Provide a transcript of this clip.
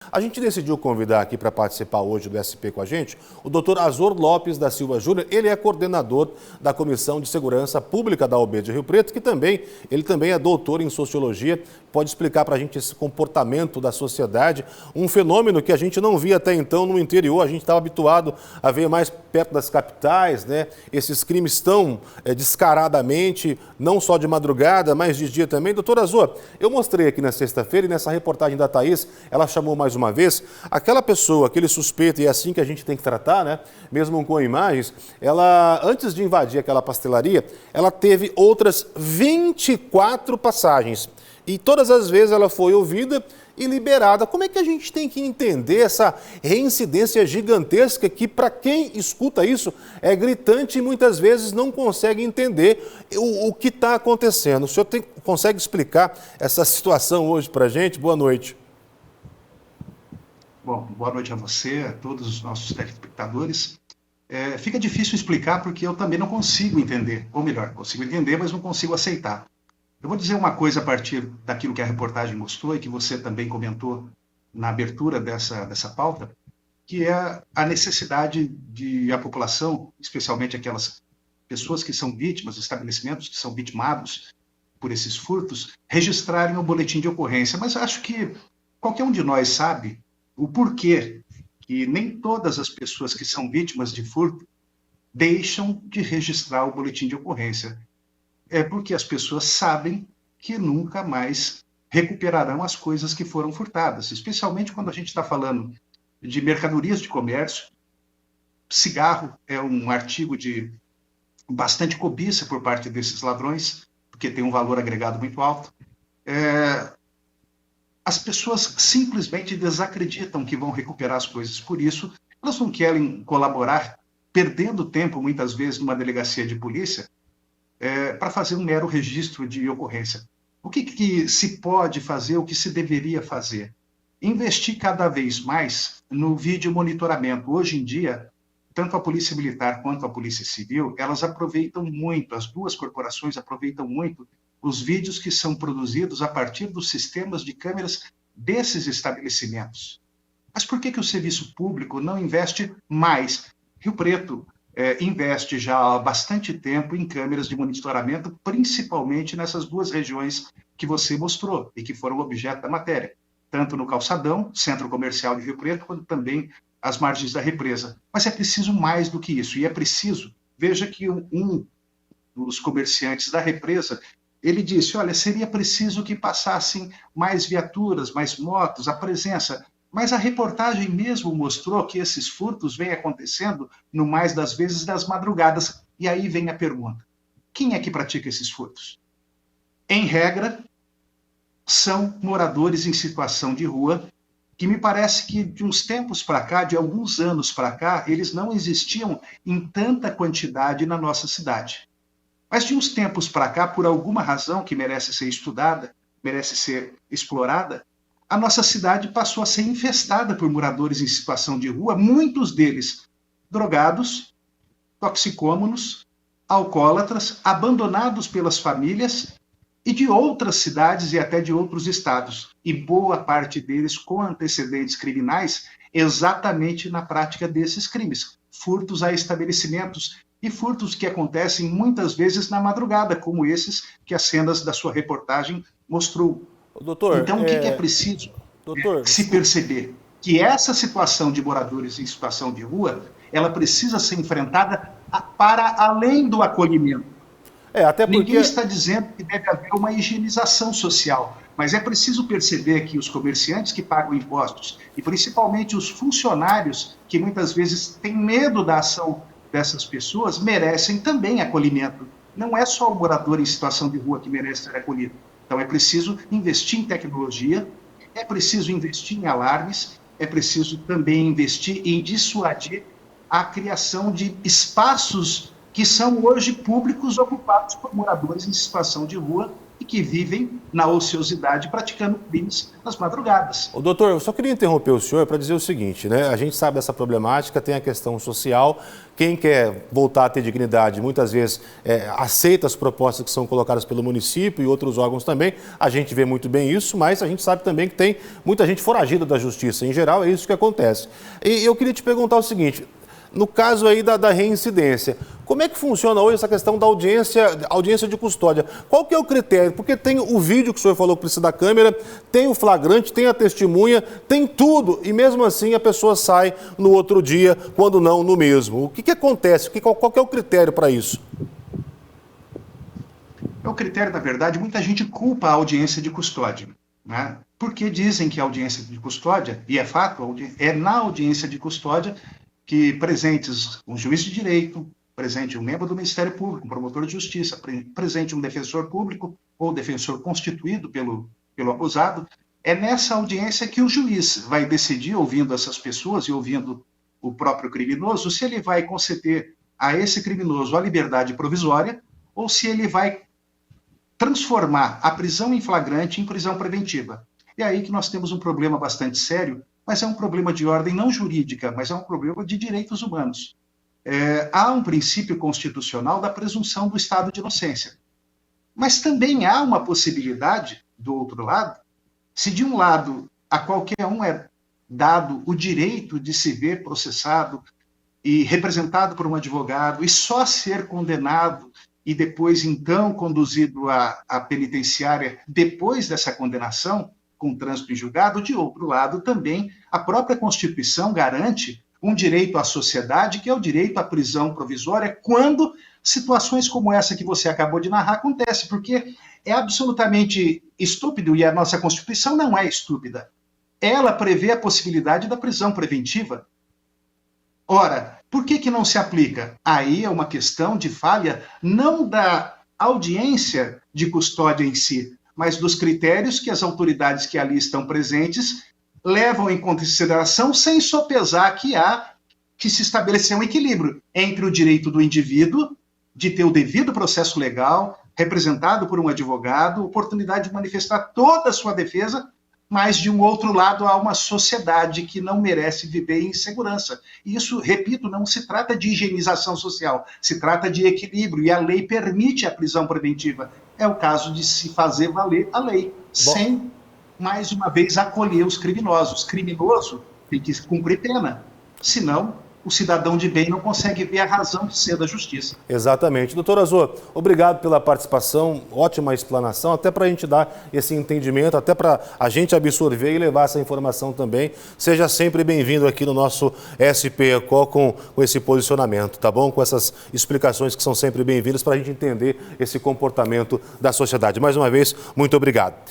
A gente decidiu convidar aqui para participar hoje do SP com a gente o doutor Azor Lopes da Silva Júnior. Ele é coordenador da Comissão de Segurança Pública da OAB de Rio Preto, que ele também é doutor em Sociologia. Pode explicar para a gente esse comportamento da sociedade, um fenômeno que a gente não via até então no interior. A gente estava habituado a ver mais perto das capitais, né? Esses crimes tão descaradamente, não só de madrugada, mas de dia também. Doutor Azor, eu mostrei aqui na sexta-feira e nessa reportagem da Thaís, ela chamou mais uma vez, aquela pessoa, aquele suspeito, e é assim que a gente tem que tratar, né? Mesmo com imagens, ela, antes de invadir aquela pastelaria, ela teve outras 24 passagens. E todas as vezes ela foi ouvida e liberada. Como é que a gente tem que entender essa reincidência gigantesca que, para quem escuta isso, é gritante e muitas vezes não consegue entender o que está acontecendo? O senhor consegue explicar essa situação hoje para a gente? Boa noite. Bom, boa noite a você, a todos os nossos telespectadores. Fica difícil explicar porque eu também não consigo entender, ou melhor, consigo entender, mas não consigo aceitar. Eu vou dizer uma coisa a partir daquilo que a reportagem mostrou e que você também comentou na abertura dessa pauta, que é a necessidade de a população, especialmente aquelas pessoas que são vítimas, estabelecimentos que são vitimados por esses furtos, registrarem o boletim de ocorrência. Mas acho que qualquer um de nós sabe o porquê que nem todas as pessoas que são vítimas de furto deixam de registrar o boletim de ocorrência. É porque as pessoas sabem que nunca mais recuperarão as coisas que foram furtadas, especialmente quando a gente está falando de mercadorias de comércio. Cigarro é um artigo de bastante cobiça por parte desses ladrões, porque tem um valor agregado muito alto. As pessoas simplesmente desacreditam que vão recuperar as coisas. Por isso, elas não querem colaborar, perdendo tempo, muitas vezes, numa delegacia de polícia, para fazer um mero registro de ocorrência. O que se pode fazer, o que se deveria fazer? Investir cada vez mais no vídeo monitoramento. Hoje em dia, tanto a Polícia Militar quanto a Polícia Civil, elas aproveitam muito, as duas corporações aproveitam muito os vídeos que são produzidos a partir dos sistemas de câmeras desses estabelecimentos. Mas por que o serviço público não investe mais? Rio Preto investe já há bastante tempo em câmeras de monitoramento, principalmente nessas duas regiões que você mostrou e que foram objeto da matéria, tanto no Calçadão, Centro Comercial de Rio Preto, quanto também as margens da represa. Mas é preciso mais do que isso, e é preciso, veja que um dos comerciantes da represa, ele disse, olha, seria preciso que passassem mais viaturas, mais motos, a presença. Mas a reportagem mesmo mostrou que esses furtos vêm acontecendo, no mais das vezes, das madrugadas. E aí vem a pergunta, quem é que pratica esses furtos? Em regra, são moradores em situação de rua, que me parece que de uns tempos para cá, de alguns anos para cá, eles não existiam em tanta quantidade na nossa cidade. Mas de uns tempos para cá, por alguma razão que merece ser estudada, merece ser explorada, a nossa cidade passou a ser infestada por moradores em situação de rua, muitos deles drogados, toxicômanos, alcoólatras, abandonados pelas famílias e de outras cidades e até de outros estados. E boa parte deles com antecedentes criminais exatamente na prática desses crimes. Furtos a estabelecimentos e furtos que acontecem muitas vezes na madrugada, como esses que as cenas da sua reportagem mostrou. Doutor, então, o que é preciso se perceber? Que essa situação de moradores em situação de rua, ela precisa ser enfrentada para além do acolhimento. Até porque... Ninguém está dizendo que deve haver uma higienização social, mas é preciso perceber que os comerciantes que pagam impostos, e principalmente os funcionários, que muitas vezes têm medo da ação dessas pessoas, merecem também acolhimento. Não é só o morador em situação de rua que merece ser acolhido. Então é preciso investir em tecnologia, é preciso investir em alarmes, é preciso também investir em dissuadir a criação de espaços que são hoje públicos ocupados por moradores em situação de rua e que vivem na ociosidade praticando crimes nas madrugadas. Ô, doutor, eu só queria interromper o senhor para dizer o seguinte, né? A gente sabe dessa problemática, tem a questão social. Quem quer voltar a ter dignidade, muitas vezes aceita as propostas que são colocadas pelo município e outros órgãos também. A gente vê muito bem isso, mas a gente sabe também que tem muita gente foragida da justiça. Em geral, é isso que acontece. E eu queria te perguntar o seguinte, no caso aí da reincidência, como é que funciona hoje essa questão da audiência de custódia? Qual que é o critério? Porque tem o vídeo que o senhor falou que precisa da câmera, tem o flagrante, tem a testemunha, tem tudo, e mesmo assim a pessoa sai no outro dia, quando não no mesmo. O que acontece? Qual que é o critério para isso? O critério, na verdade, muita gente culpa a audiência de custódia, né? Porque dizem que a audiência de custódia, e é fato, é na audiência de custódia que presentes um juiz de direito, presente um membro do Ministério Público, um promotor de justiça, presente um defensor público ou defensor constituído pelo acusado, é nessa audiência que o juiz vai decidir, ouvindo essas pessoas e ouvindo o próprio criminoso, se ele vai conceder a esse criminoso a liberdade provisória ou se ele vai transformar a prisão em flagrante em prisão preventiva. É aí que nós temos um problema bastante sério, mas é um problema de ordem não jurídica, mas é um problema de direitos humanos. Há um princípio constitucional da presunção do estado de inocência. Mas também há uma possibilidade, do outro lado, se de um lado a qualquer um é dado o direito de se ver processado e representado por um advogado e só ser condenado e depois, então, conduzido à penitenciária depois dessa condenação, com trânsito em julgado, de outro lado, também a própria Constituição garante um direito à sociedade, que é o direito à prisão provisória, quando situações como essa que você acabou de narrar acontecem, porque é absolutamente estúpido, e a nossa Constituição não é estúpida. Ela prevê a possibilidade da prisão preventiva. Ora, por que não se aplica? Aí é uma questão de falha não da audiência de custódia em si, mas dos critérios que as autoridades que ali estão presentes levam em consideração sem sopesar que se estabelecer um equilíbrio entre o direito do indivíduo de ter o devido processo legal, representado por um advogado, oportunidade de manifestar toda a sua defesa, mas, de um outro lado, há uma sociedade que não merece viver em segurança. E isso, repito, não se trata de higienização social, se trata de equilíbrio, e a lei permite a prisão preventiva. É o caso de se fazer valer a lei, sem, mais uma vez, acolher os criminosos. Criminoso tem que cumprir pena, senão o cidadão de bem não consegue ver a razão de ser da justiça. Exatamente. Doutor Azor, obrigado pela participação, ótima explanação, até para a gente dar esse entendimento, até para a gente absorver e levar essa informação também. Seja sempre bem-vindo aqui no nosso SP Eco com esse posicionamento, tá bom? Com essas explicações que são sempre bem-vindas para a gente entender esse comportamento da sociedade. Mais uma vez, muito obrigado.